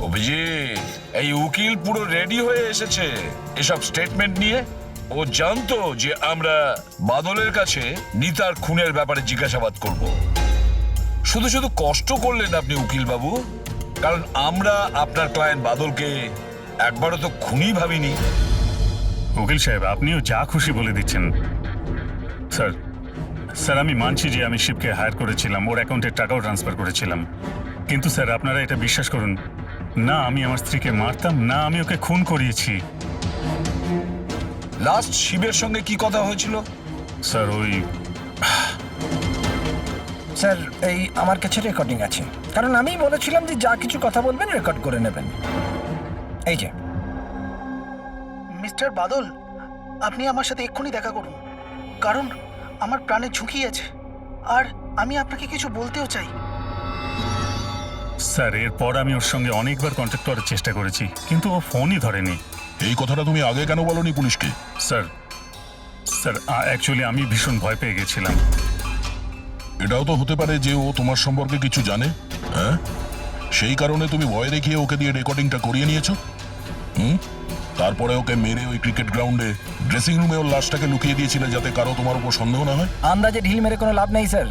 অভিজিৎ, এই উকিল পুরো রেডি হয়ে এসেছে এসব স্টেটমেন্ট নিয়ে। ও জানতো যে আমরা বাদলের কাছে নিতার খুনের ব্যাপারে জিজ্ঞাসাবাদ করব। শুধু শুধু কষ্ট করলেন আপনি উকিল বাবু, কারণ আমরা আপনার ক্লায়েন্ট বাদলকে একবারও তো খুনি ভাবিনি। উকিল সাহেব, আপনিও যা খুশি বলে দিচ্ছেন। স্যার স্যার আমি মানছি যে আমি শিবকে হায়ার করেছিলাম, ওর অ্যাকাউন্টে টাকাও ট্রান্সফার করেছিলাম, কিন্তু স্যার আপনারা এটা বিশ্বাস করুন না, আমি আমার স্ত্রীকে মারতাম না, আমি ওকে খুন করিয়েছি। লাস্ট শিবের সঙ্গে কি কথা হয়েছিল? স্যার ওই স্যার, এই আমার কাছে রেকর্ডিং আছে, কারণ আমি বলেছিলাম যে যা কিছু কথা বলবেন রেকর্ড করে নেবেন। এই যে মিস্টার বাদল, আপনি আমার সাথে এক্ষুনি দেখা করুন, কারণ আমার প্রাণে ঝুঁকি আছে আর আমি আপনাকে কিছু বলতেও চাই। স্যার এরপর আমি ওর সঙ্গে অনেকবার কন্ট্যাক্ট করার চেষ্টা করেছি, কিন্তু ও ফোনই ধরেনি। এই কথাটা তুমি আগে কেন বলনি পুলিশকে? স্যার স্যার অ্যাকচুয়ালি আমি ভীষণ ভয় পেয়ে গেছিলাম। এটাও তো হতে পারে যে ও তোমার সম্পর্কে কিছু জানে, হ্যাঁ? সেই কারণে তুমি ভয় দেখিয়ে ওকে দিয়ে রেকর্ডিংটা করিয়ে নিয়েছো। তারপরে ওকে মেরে ওই ক্রিকেট গ্রাউন্ডে ড্রেসিং রুমে ওর লাশটাকে লুকিয়ে দিয়েছিলে, যাতে কারো তোমার উপর সন্দেহ না হয়। আন্দাজে ঢিল মেরে কোনো লাভ নেই স্যার,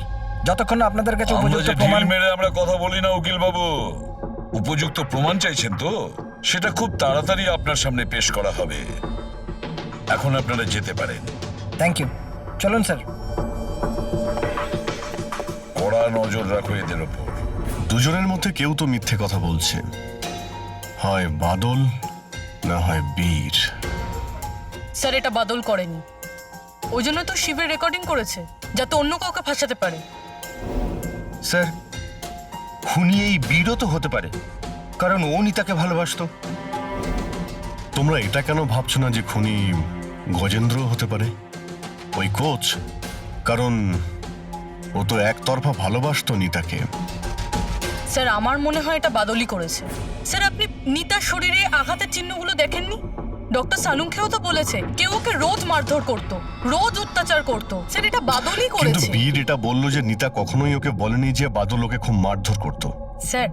যতক্ষণ না আপনাদের কাছে উপযুক্ত প্রমাণ। ঢিল মেরে আমরা কথা বলি না উকিল বাবু। উপযুক্ত প্রমাণ চাইছেন তো, সেটা খুব তাড়াতাড়ি আপনার সামনে পেশ করা হবে। এখন আপনারা যেতে পারেন। থ্যাংক ইউ, চলুন স্যার। কড়া নজর রাখো এদের ওপর। দুজনের মধ্যে কেউ তো মিথ্যে কথা বলছে, হয় বাদল না হয় বীর। স্যার, এটা বাদল করেনি, ওই জন্য তো শিবের রেকর্ডিং করেছে, যাতে অন্য কাউকে ফাঁসাতে পারে। স্যার, খুনি এই বীরও তো হতে পারে, কারণ ও নিতাকে ভালোবাসতো। তোমরা এটা কেন ভাবছো না যে খুনি গজেন্দ্র হতে পারে, ওই কোচ? কারণ ও তো একতরফা ভালোবাসতো নিতাকে। স্যার আমার মনে হয় এটা বাদলই করেছে। স্যার আপনি নিতার শরীরে আঘাতের চিহ্নগুলো দেখেননি? ডক্টর সালুঙ্কেও তো বলেছে কেউ ওকে রোজ মারধর করতো, রোজ অত্যাচার করতো। স্যার এটা বাদলই কিন্তু করেছে। বীর এটা বললো যে নিতা কখনোই ওকে বলেনি যে বাদল ওকে খুব মারধর করতো। স্যার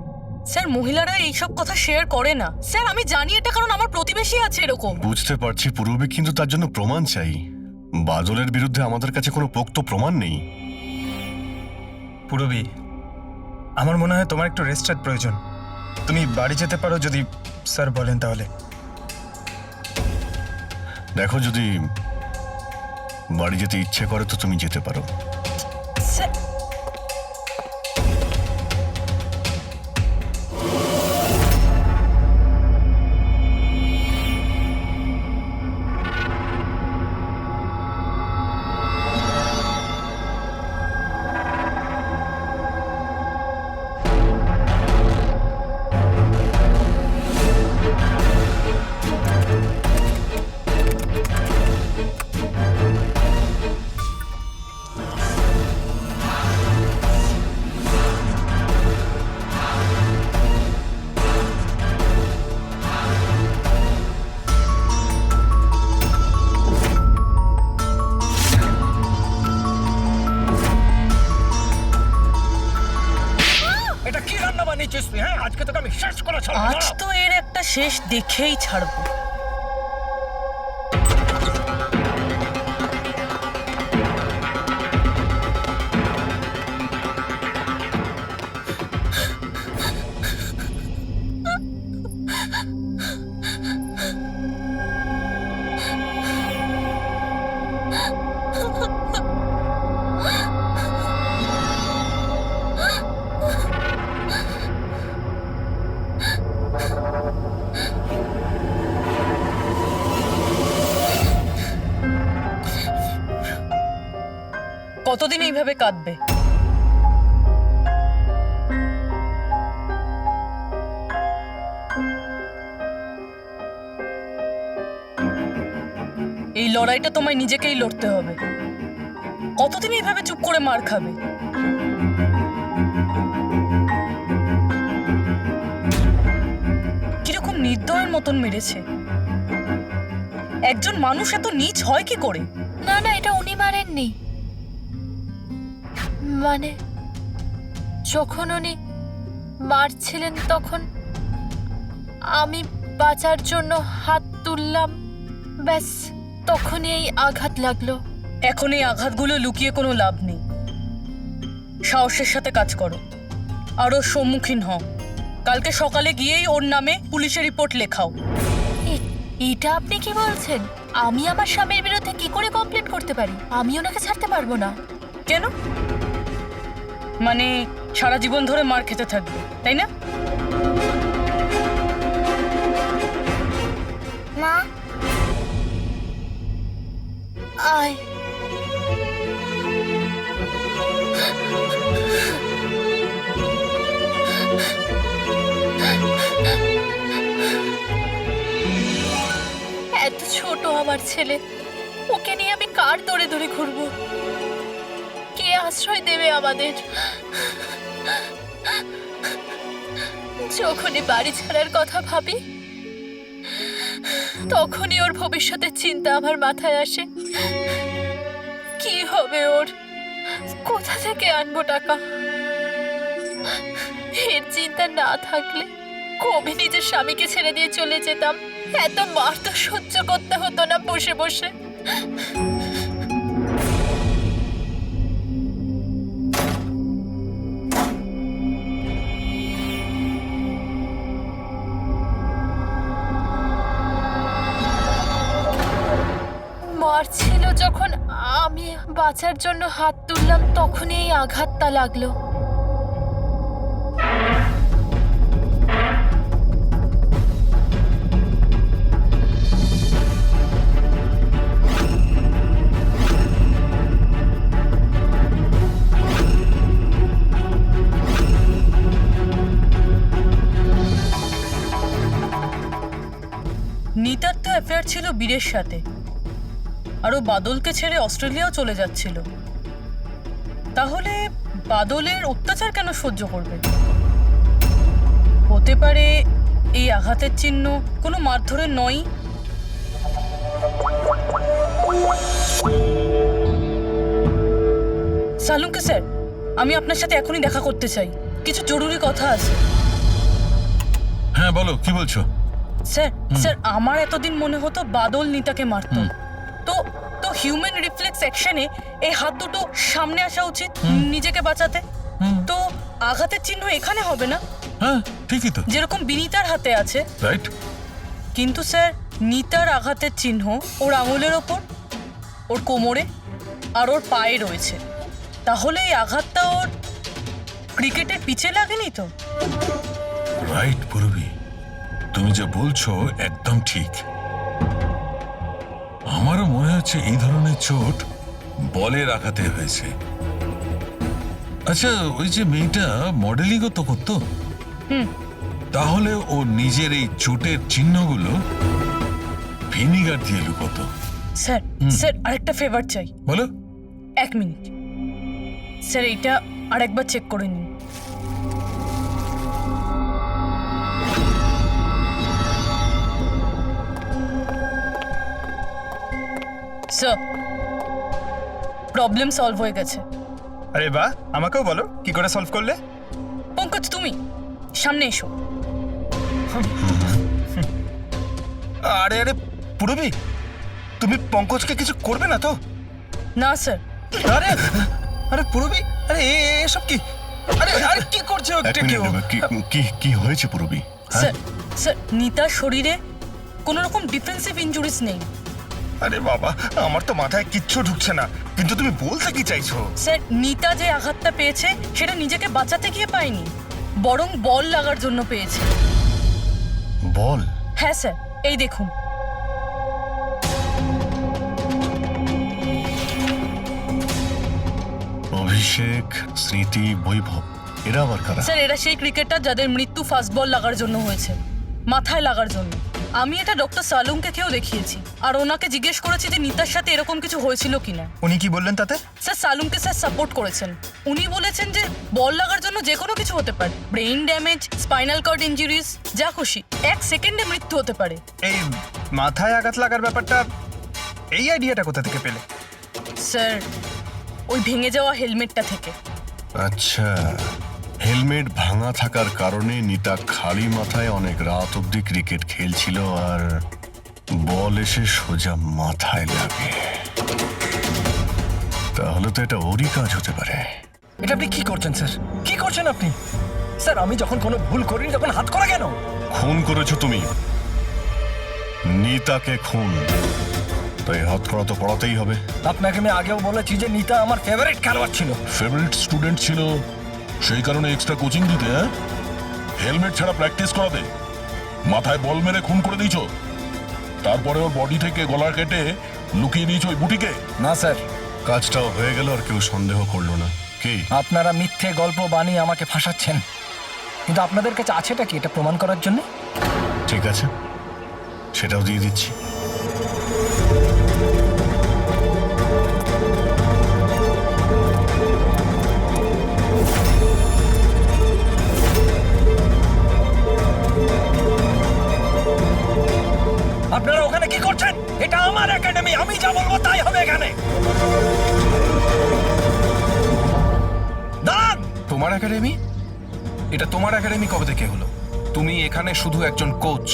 স্যার মহিলারা এইসব কথা শেয়ার করে না। স্যার আমি জানি এটা, কারণ আমার প্রতিবেশী আছে এরকম। বুঝতে পারছি পূর্বে, কিন্তু তার জন্য প্রমাণ চাই। বাদলের বিরুদ্ধে আমাদের কাছে কোনো পোক্ত প্রমাণ নেই। পুরবী, আমার মনে হয় তোমার একটু রেস্টের প্রয়োজন। তুমি বাড়ি যেতে পারো যদি স্যার বলেন তাহলে। দেখো, যদি বাড়ি যেতে ইচ্ছে করে তো তুমি যেতে পারো। স্যার এটা কি রান্না বানিয়েছিস তুই? হ্যাঁ, আজকে তোকে আমি শেষ করে ছাড়বো। আজ তো এর একটা শেষ দেখেই ছাড়বো। কতদিন এইভাবে কাঁদবে? এই লড়াইটা তোমায় নিজেকেই লড়তে হবে। কতদিন এইভাবে চুপ করে মার খাবে? কিরকম নির্দয়ের মতন মেরেছে। একজন মানুষ এত নীচ হয় কি করে? না না, এটা উনি মারেননি। মানে যখন উনি মারছিলেন তখন আমি বাঁচার জন্য হাত তুললাম, ব্যাস তখনই এই আঘাত লাগলো। এখন এই আঘাতগুলো লুকিয়ে কোনো লাভ নেই। সাহসের সাথে কাজ করো, আরও সম্মুখীন হও। কালকে সকালে গিয়েই ওর নামে পুলিশে রিপোর্ট লেখাও। এটা আপনি কি বলছেন? আমি আমার স্বামীর বিরুদ্ধে কি করে কমপ্লেন করতে পারি? আমি ওনাকে ছাড়তে পারবো না। কেন? মানে সারা জীবন ধরে মার খেতে থাকবে, তাই না? মা আয়। এত ছোট আমার ছেলে, ওকে নিয়ে আমি কার দৌড়ে দৌড়ে ঘুরবো? কে আশ্রয় দেবে আমাদের? যখনই বাড়ি ছাড়ার কথা ভাবি তখনই ওর ভবিষ্যতের চিন্তা আমার মাথায় আসে। কি হবে ওর? কোথা থেকে আনবো টাকা? এর চিন্তা না থাকলে কবে নিজের স্বামীকে ছেড়ে দিয়ে চলে যেতাম। এত মার তো সহ্য করতে হতো না বসে বসে। মারছিল যখন আমি বাঁচার জন্য হাত তুললাম, তখনই এই আঘাতটা লাগলো। নিতার তো অ্যাফেয়ার ছিল বীরের সাথে, আর ও বাদলকে ছেড়ে অস্ট্রেলিয়াও চলে যাচ্ছিল। তাহলে বাদলের অত্যাচার কেন সহ্য করবে? হতে পারে এই আঘাতের চিহ্ন কোনো মারধরের নয়। সালুঙ্কে স্যার, আমি আপনার সাথে এখনই দেখা করতে চাই, কিছু জরুরি কথা আছে। হ্যাঁ বলো, কি বলছো? স্যার স্যার আমার এতদিন মনে হতো বাদল নিতাকে মারত। তো তো হিউম্যান রিফ্লেক্স অ্যাকশনে এই হাত দুটো সামনে আসা উচিত নিজেকে বাঁচাতে। তো আঘাতের চিহ্ন এখানে হবে না? হ্যাঁ ঠিকই তো, যেরকম বিনীতার হাতে আছে। রাইট। কিন্তু স্যার নিতার আঘাতের চিহ্ন ওর আঙুলের ওপর, ওর কোমরে আর ওর পায়ে রয়েছে। তাহলে এই আঘাতটা ওর ক্রিকেটের পিচে লাগেনি তো? রাইট পূর্বী, তুমি যা বলছো একদম ঠিক। আমারও মনে হচ্ছে এই ধরনের চোট বলের আঘাতে হয়েছে। আচ্ছা, ওই যে মেয়েটা মডেলিংও তো করতো, তাহলে ও নিজের এই চোটের চিহ্নগুলো ভিনিগার দিয়ে লুকোতো। স্যার স্যার আরেকটা ফেভার চাই। বলো। 1 মিনিট স্যার, এইটা আরেকবার চেক করে নিন। স্যার, প্রবলেম সলভ হয়ে গেছে। আরে বাহ, আমাকেও বলো কি করে সলভ করলে। পঙ্কজ, তুমি সামনে এসো। আরে আরে পুরবি, তুমি পঙ্কজকে কিছু করবে না তো? না স্যার। আরে আরে পুরবি, আরে এসব কি? আরে আরে কি করছো? কি হয়েছে পুরবি? স্যার স্যার নিতার শরীরে কোনো রকম ডিফেন্সিভ ইনজুরিস নেই। আরে বাবা, আমার তো মাথায় কিচ্ছু ঢুকছে না, কিন্তু তুমি বলতে কি চাইছো? স্যার নিতা যে আঘাতটা পেয়েছে সেটা নিজেকে বাঁচাতে গিয়ে পায়নি, বরং বল লাগার জন্য পেয়েছে। বল? হ্যাঁ স্যার, এই দেখুন। অভিষেক, স্মৃতি, বৈভব, এরা আবার কারা? স্যার এরা সেই ক্রিকেটার যাদের মৃত্যু ফাস্ট বল লাগার জন্য হয়েছে, মাথায় লাগার জন্য। আমি এটা ডক্টর সালুংকে কেউ দেখিয়েছি, আর ওনাকে জিজ্ঞেস করেছি যে নিতার সাথে এরকম কিছু হয়েছিল কিনা। উনি কি বললেন তাতে? স্যার সালুংকে স্যার সাপোর্ট করেছেন। উনি বলেছেন যে বল লাগার জন্য যে কোনো কিছু হতে পারে, brain damage, spinal cord injuries, যা খুশি। 1 সেকেন্ডে মৃত্যু হতে পারে। এই মাথায় আঘাত লাগার ব্যাপারটা, এই আইডিয়াটা কোথা থেকে পেলে? স্যার ওই ভেঙে যাওয়া হেলমেটটা থেকে। আচ্ছা, হেলমেট ভাঙা থাকার কারণে নিতা খালি মাথায় অনেক রাত অব্দি ক্রিকেট খেলছিল আর বল এসে সোজা মাথায় লাগে। তাহলে তো এটা ওরই কাজ হতে পারে। এটা আপনি কি করছেন স্যার? কি করছেন আপনি? স্যার আমি যখন কোনো ভুল করিনি তখন হাত করা কেন? খুন করেছো তুমি, নিতাকে খুন, তাই হাত করা তো পড়াতেই হবে। আপনাকে আমি আগেও বলেছি যে নিতা আমার ফেভারিট খেলোয়াড় ছিল। ফেভারিট স্টুডেন্ট ছিল, সেই কারণে এক্সট্রা কোচিং দিতে, হ্যাঁ? হেলমেট ছাড়া প্র্যাকটিস করাতে, মাথায় বল মেরে খুন করে দিয়েছো, তারপরে ওর বডি থেকে গলা কেটে লুকিয়ে দিয়েছো ওই বুটিকে। না স্যার, কাজটাও হয়ে গেল আর কেউ সন্দেহ করলো না। কি আপনারা মিথ্যে গল্প বানিয়ে আমাকে ফাঁসাচ্ছেন, কিন্তু আপনাদের কাছে আছেটা কি এটা প্রমাণ করার জন্য? ঠিক আছে, সেটাও দিয়ে দিচ্ছি। আপনারা ওখানে কি করছেন? এটা আমার একাডেমি, আমি যা বলবো তাই হবে এখানে। দাঁড়ান! তোমার একাডেমি? এটা তোমার একাডেমি কবে থেকে হলো? তুমি এখানে শুধু একজন কোচ।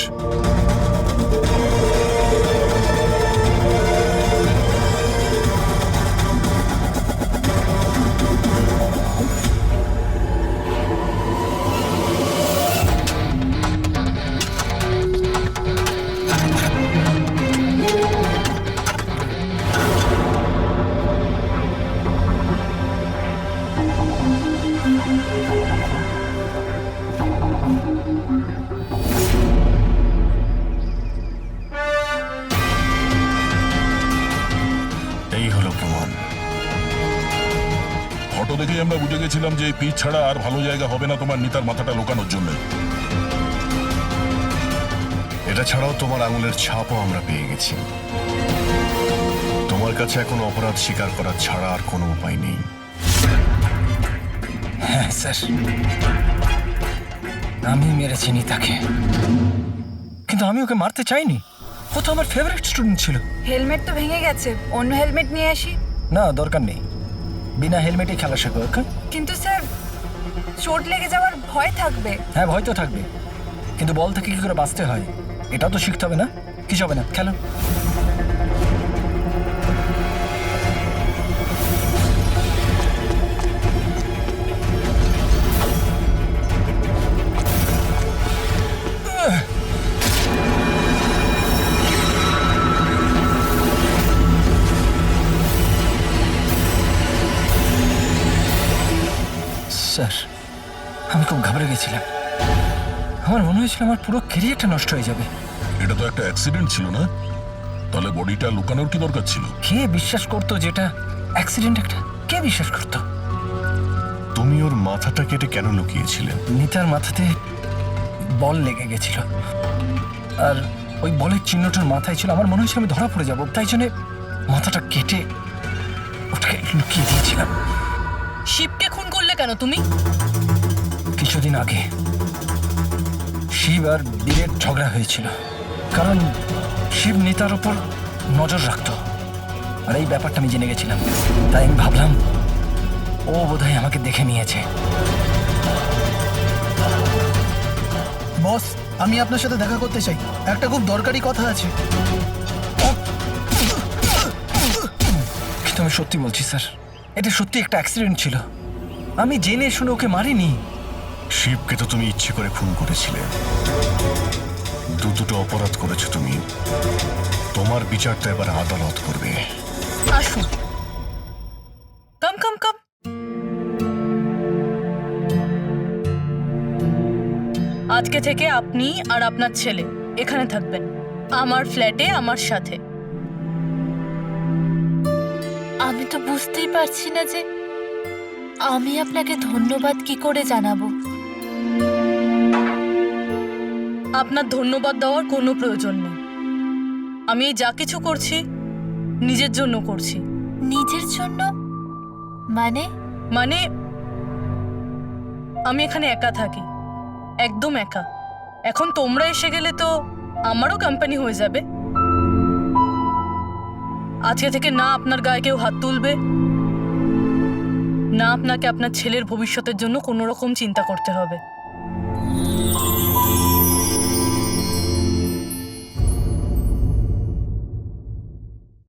এই হলো প্রমাণ। ফটো দেখেই আমরা বুঝে গেছিলাম যে এই পিচ ছাড়া আর ভালো জায়গা হবে না তোমার নিতার মাথাটা লুকানোর জন্য। এটা ছাড়াও তোমার আঙুলের ছাপও আমরা পেয়ে গেছি। তোমার কাছে এখন অপরাধ স্বীকার করা ছাড়া আর কোনো উপায় নেই। হ্যাঁ স্যার, আমি মেরেছি নিতাকে, কিন্তু আমি ওকে মারতে চাইনি। ও তো আমার ফেভারিট স্টুডেন্ট ছিল। হেলমেট তো ভেঙে গেছে, অন্য হেলমেট নিয়ে আসি। না, দরকার নেই, বিনা হেলমেটে খেলা শেখো। ওকে? কিন্তু স্যার, চোট লেগে যাওয়ার ভয় থাকবে। হ্যাঁ, ভয় তো থাকবে, কিন্তু বল থেকে কি করে বাঁচতে হয় এটাও তো শিখতে হবে না? কিছু হবে না, খেলো। স্যার, আমি খুব ঘাবড়ে গেছিলাম। আমার মনে হয়েছিল আমার পুরো ক্যারিয়ারটা নষ্ট হয়ে যাবে। এটা তো একটা অ্যাক্সিডেন্ট ছিল না? তাহলে বডিটা লুকানোর কি দরকার ছিল? কে বিশ্বাস করতো যেটা অ্যাক্সিডেন্ট একটা? কে বিশ্বাস করতো? তুমি ওর মাথাটা কেটে কেন লুকিয়েছিলে? নিতার মাথাতে বল লেগে গেছিল, আর ওই বলের চিহ্নটার মাথায় ছিল। আমার মনে হয়েছিল আমি ধরা পড়ে যাব, তাই জন্য মাথাটা কেটে ওটাকে লুকিয়ে দিয়েছিলাম। শিবকে খুন করলে কেন তুমি? কিছুদিন আগে শিব আর বীরের ঝগড়া হয়েছিল, কারণ শিব নিতার উপর নজর রাখতো, আর এই ব্যাপারটা আমি জেনে গেছিলাম। তাই আমি ভাবলাম ও বোধহয় আমাকে দেখে নিয়েছে। বস, আমি আপনার সাথে দেখা করতে চাই, একটা খুব দরকারি কথা আছে। কিন্তু আমি সত্যি বলছি স্যার, এটা সত্যি একটা অ্যাক্সিডেন্ট ছিল। আমি জেনে শুনে ওকে মারিনি। শিবকে তো তুমি ইচ্ছে করে খুন করেছিলে। দুটো অপরাধ করেছো তুমি। তোমার বিচারটা এবার আদালত করবে। আসুন, কাম কাম কাম। আজকে থেকে আপনি আর আপনার ছেলে এখানে থাকবেন, আমার ফ্ল্যাটে আমার সাথে। আমি তো বুঝতেই পারছি না যে আমি আপনাকে ধন্যবাদ কি করে জানাবো। আপনার ধন্যবাদ দেওয়ার কোনো প্রয়োজন নেই। আমি যা কিছু করছি নিজের জন্য করছি। নিজের জন্য? মানে? মানে আমি এখানে একা থাকি, একদম একা। এখন তোমরা এসে গেলে তো আমারও কোম্পানি হয়ে যাবে। আজকে থেকে না আপনার গায়ে কেউ হাত তুলবে, না আপনাকে আপনার ছেলের ভবিষ্যতের জন্য কোনো রকম চিন্তা করতে হবে।